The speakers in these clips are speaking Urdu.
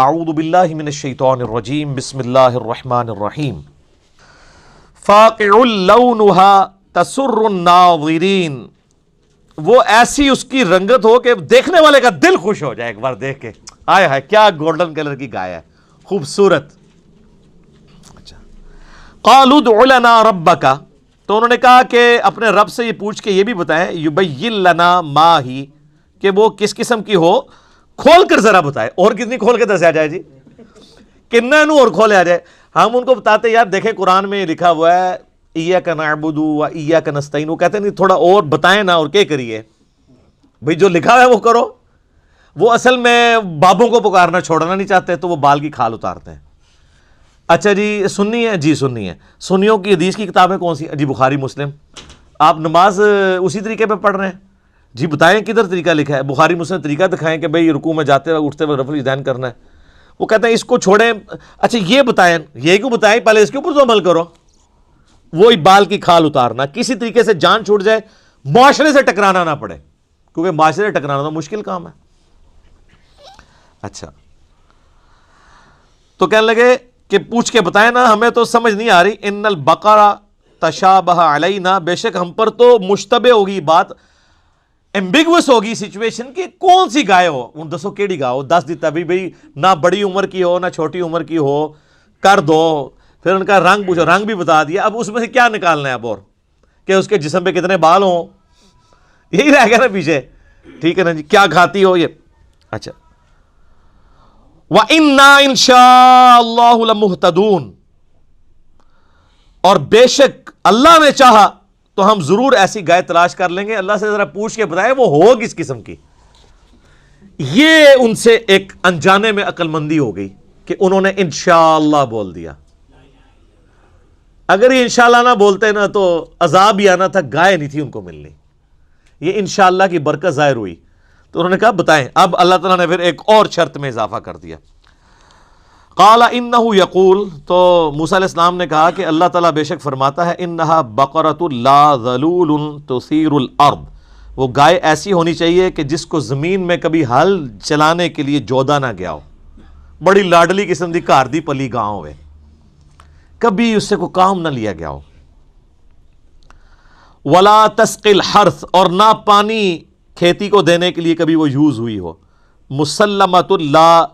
اعوذ باللہ من الشیطان الرجیم بسم اللہ الرحمن الرحیم فاقع لونها تسر الناظرین، وہ ایسی اس کی رنگت ہو کہ دیکھنے والے کا دل خوش ہو جائے ایک بار دیکھ کے، آئے ہائے کیا گولڈن کلر کی گائے ہے، خوبصورت۔ قالوا ادع لنا ربک، تو انہوں نے کہا کہ اپنے رب سے یہ پوچھ کے یہ بھی بتائیں، یبین لنا ما ہی، کہ وہ کس قسم کی ہو، کھول کر ذرا بتائے۔ اور کتنی کھول کے دسیا جائے جی، کنہ نو اور کھولے آ جائے۔ ہم ان کو بتاتے یار دیکھیں قرآن میں لکھا ہوا ہے ایاک نعبد و ایاک نستعین، وہ کہتے ہیں نہیں تھوڑا اور بتائیں نا، اور کیا کریے بھئی، جو لکھا ہوا ہے وہ کرو۔ وہ اصل میں بابوں کو پکارنا چھوڑنا نہیں چاہتے، تو وہ بال کی کھال اتارتے ہیں۔ اچھا جی سنی ہے، جی سنی ہے، سنیوں کی حدیث کی کتابیں کون سی؟ جی بخاری مسلم۔ آپ نماز اسی طریقے پہ پڑھ رہے ہیں؟ جی بتائیں کدھر طریقہ لکھا ہے؟ بخاری مسلم طریقہ دکھائیں کہ بھئی رکوع میں جاتے وقت اٹھتے وقت رفع الیدین کرنا ہے۔ وہ کہتے ہیں اس کو چھوڑیں، اچھا یہ بتائیں، یہ کیوں بتائیں، پہلے اس کے اوپر تو عمل کرو۔ وہی بال کی کھال اتارنا، کسی طریقے سے جان چھوٹ جائے، معاشرے سے ٹکرانا نہ پڑے، کیونکہ معاشرے سے ٹکرانا تو مشکل کام ہے۔ اچھا تو کہنے لگے کہ پوچھ کے بتائیں نا، ہمیں تو سمجھ نہیں آ رہی۔ ان البقرہ تشابہ علینا، بے شک ہم پر تو مشتبہ ہوگی بات، ایمبیگوس ہوگی سچویشن کہ کون سی گائے ہو، ان دسو کیڑی گاؤ ہو، دس دیتا بھی بھئی نہ بڑی عمر کی ہو نہ چھوٹی عمر کی ہو، کر دو۔ پھر ان کا رنگ پوچھو، رنگ بھی بتا دیا، اب اس میں سے کیا نکالنا ہے اب، اور کہ اس کے جسم پہ کتنے بال ہوں، یہی رہ گیا نا پیچھے، ٹھیک ہے نا جی، کیا کھاتی ہو یہ۔ اچھا وَإِنَّا إِن شَاءَ اللَّهُ لَمُهْتَدُونَ، اور بے شک اللہ نے چاہا تو ہم ضرور ایسی گائے تلاش کر لیں گے۔ اللہ سے ذرا پوچھ کے بتائے وہ ہو کس قسم کی۔ یہ ان سے ایک انجانے میں عقل مندی ہو گئی کہ انہوں نے انشاءاللہ بول دیا۔ اگر یہ انشاءاللہ نہ بولتے نا تو عذاب ہی آنا تھا، گائے نہیں تھی ان کو ملنی۔ یہ انشاءاللہ کی برکت ظاہر ہوئی تو انہوں نے کہا بتائیں۔ اب اللہ تعالیٰ نے پھر ایک اور شرط میں اضافہ کر دیا۔ قال انہ یقول، تو موسیٰ علیہ السلام نے کہا کہ اللہ تعالیٰ بے شک فرماتا ہے، انہا بقرۃ لا ذلول تثیر الارض، وہ گائے ایسی ہونی چاہیے کہ جس کو زمین میں کبھی ہل چلانے کے لیے جودا نہ گیا ہو، بڑی لاڈلی قسم دی گھر دی پلی گاؤں ہوئے، کبھی اس سے کوئی کام نہ لیا گیا ہو۔ ولا تسقی الحرث، اور نہ پانی کھیتی کو دینے کے لیے کبھی وہ یوز ہوئی ہو۔ مسلمۃ لا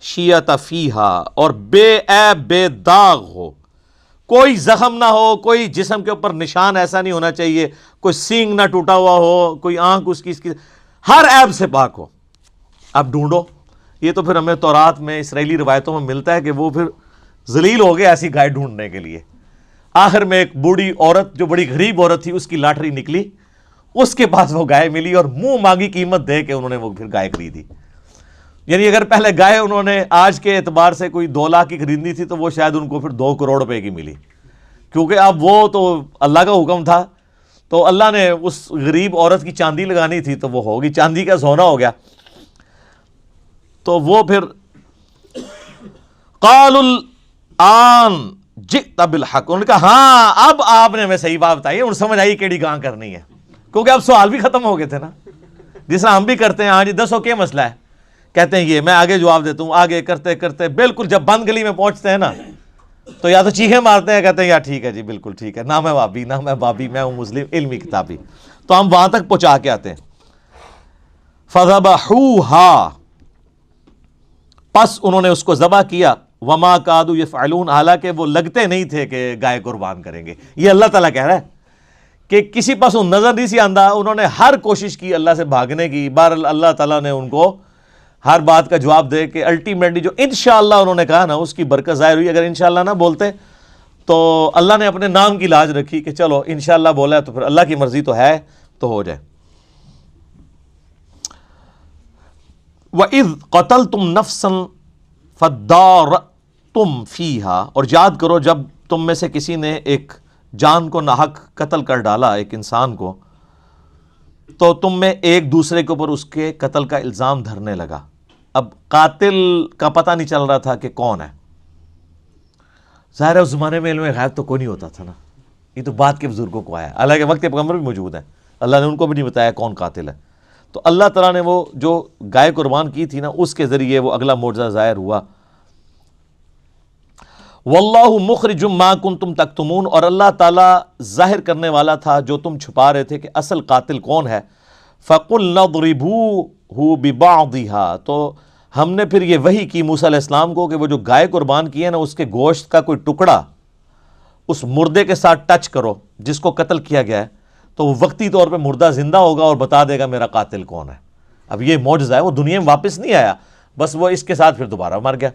شیۃ فیہا، اور بے عیب بے داغ ہو، کوئی زخم نہ ہو، کوئی جسم کے اوپر نشان ایسا نہیں ہونا چاہیے، کوئی سینگ نہ ٹوٹا ہوا ہو، کوئی آنکھ اس کی ہر عیب سے پاک ہو۔ اب ڈھونڈو، یہ تو پھر ہمیں تورات میں اسرائیلی روایتوں میں ملتا ہے کہ وہ پھر ذلیل ہو گئے ایسی گائے ڈھونڈنے کے لیے۔ آخر میں ایک بوڑھی عورت جو بڑی غریب عورت تھی، اس کی لاٹری نکلی، اس کے پاس وہ گائے ملی اور منہ مانگی قیمت دے کے انہوں نے وہ پھر گائے خریدی۔ یعنی اگر پہلے گائے انہوں نے آج کے اعتبار سے کوئی 2 لاکھ کی خریدنی تھی تو وہ شاید ان کو پھر 2 کروڑ روپے کی ملی، کیونکہ اب وہ تو اللہ کا حکم تھا، تو اللہ نے اس غریب عورت کی چاندی لگانی تھی تو وہ ہوگی، چاندی کا سونا ہو گیا۔ تو وہ پھر قال الآن جئت بالحق، انہوں نے کہا ہاں اب آپ نے ہمیں صحیح بات بتائی ہے، انہوں سمجھ آئی کیڑی گاں کرنی ہے، کیونکہ اب سوال بھی ختم ہو گئے تھے نا، جس طرح ہم بھی کرتے ہیں، ہاں جی دسو کیا مسئلہ ہے، کہتے ہیں یہ، میں آگے جواب دیتا ہوں، آگے کرتے کرتے بالکل جب بند گلی میں پہنچتے ہیں نا تو یا تو چیخیں مارتے ہیں، کہتے ہیں یار ٹھیک ہے جی بالکل ٹھیک ہے، نہ میں وابی نہ میں بابی، میں ہوں مسلم علمی کتابی، تو ہم وہاں تک پہنچا کے آتے ہیں۔ فذبحوها، پس انہوں نے اس کو ذبح کیا، وما کادوا یفعلون، حالانکہ وہ لگتے نہیں تھے کہ گائے قربان کریں گے۔ یہ اللہ تعالیٰ کہہ رہا ہے کہ کسی پاس نظر نہیں سی آندہ، انہوں نے ہر کوشش کی اللہ سے بھاگنے کی، بہرحال اللہ تعالیٰ نے ان کو ہر بات کا جواب دے کے الٹیمیٹلی جو انشاءاللہ انہوں نے کہا نا اس کی برکت ظاہر ہوئی۔ اگر انشاءاللہ نہ بولتے تو اللہ نے اپنے نام کی لاج رکھی کہ چلو انشاءاللہ بولا ہے تو پھر اللہ کی مرضی تو ہے تو ہو جائے۔ وَإِذْ قَتَلْتُمْ نَفْسًا فَادَّارَأْتُمْ فِيهَا، اور یاد کرو جب تم میں سے کسی نے ایک جان کو ناحق قتل کر ڈالا، ایک انسان کو، تو تم میں ایک دوسرے کے اوپر اس کے قتل کا الزام دھرنے لگا۔ اب قاتل کا پتہ نہیں چل رہا تھا کہ کون ہے، ظاہر ہے اس زمانے میں علم غیب تو کوئی نہیں ہوتا تھا نا، یہ تو بعد کے بزرگوں کو آیا، حالانکہ وقت پیغمبر بھی موجود ہیں، اللہ نے ان کو بھی نہیں بتایا کون قاتل ہے۔ تو اللہ تعالیٰ نے وہ جو گائے قربان کی تھی نا اس کے ذریعے وہ اگلا معجزہ ظاہر ہوا. واللہ مخرج ما کنتم تکتمون، اور اللہ تعالیٰ ظاہر کرنے والا تھا جو تم چھپا رہے تھے کہ اصل قاتل کون ہے. فَقُلْنَا اضْرِبُوهُ بِبَعْضِهَا، تو ہم نے پھر یہ وحی کی موسیٰ علیہ السلام کو کہ وہ جو گائے قربان کی ہے نا اس کے گوشت کا کوئی ٹکڑا اس مردے کے ساتھ ٹچ کرو جس کو قتل کیا گیا ہے، تو وہ وقتی طور پہ مردہ زندہ ہوگا اور بتا دے گا میرا قاتل کون ہے. اب یہ معجزہ ہے، وہ دنیا میں واپس نہیں آیا، بس وہ اس کے ساتھ پھر دوبارہ مر گیا.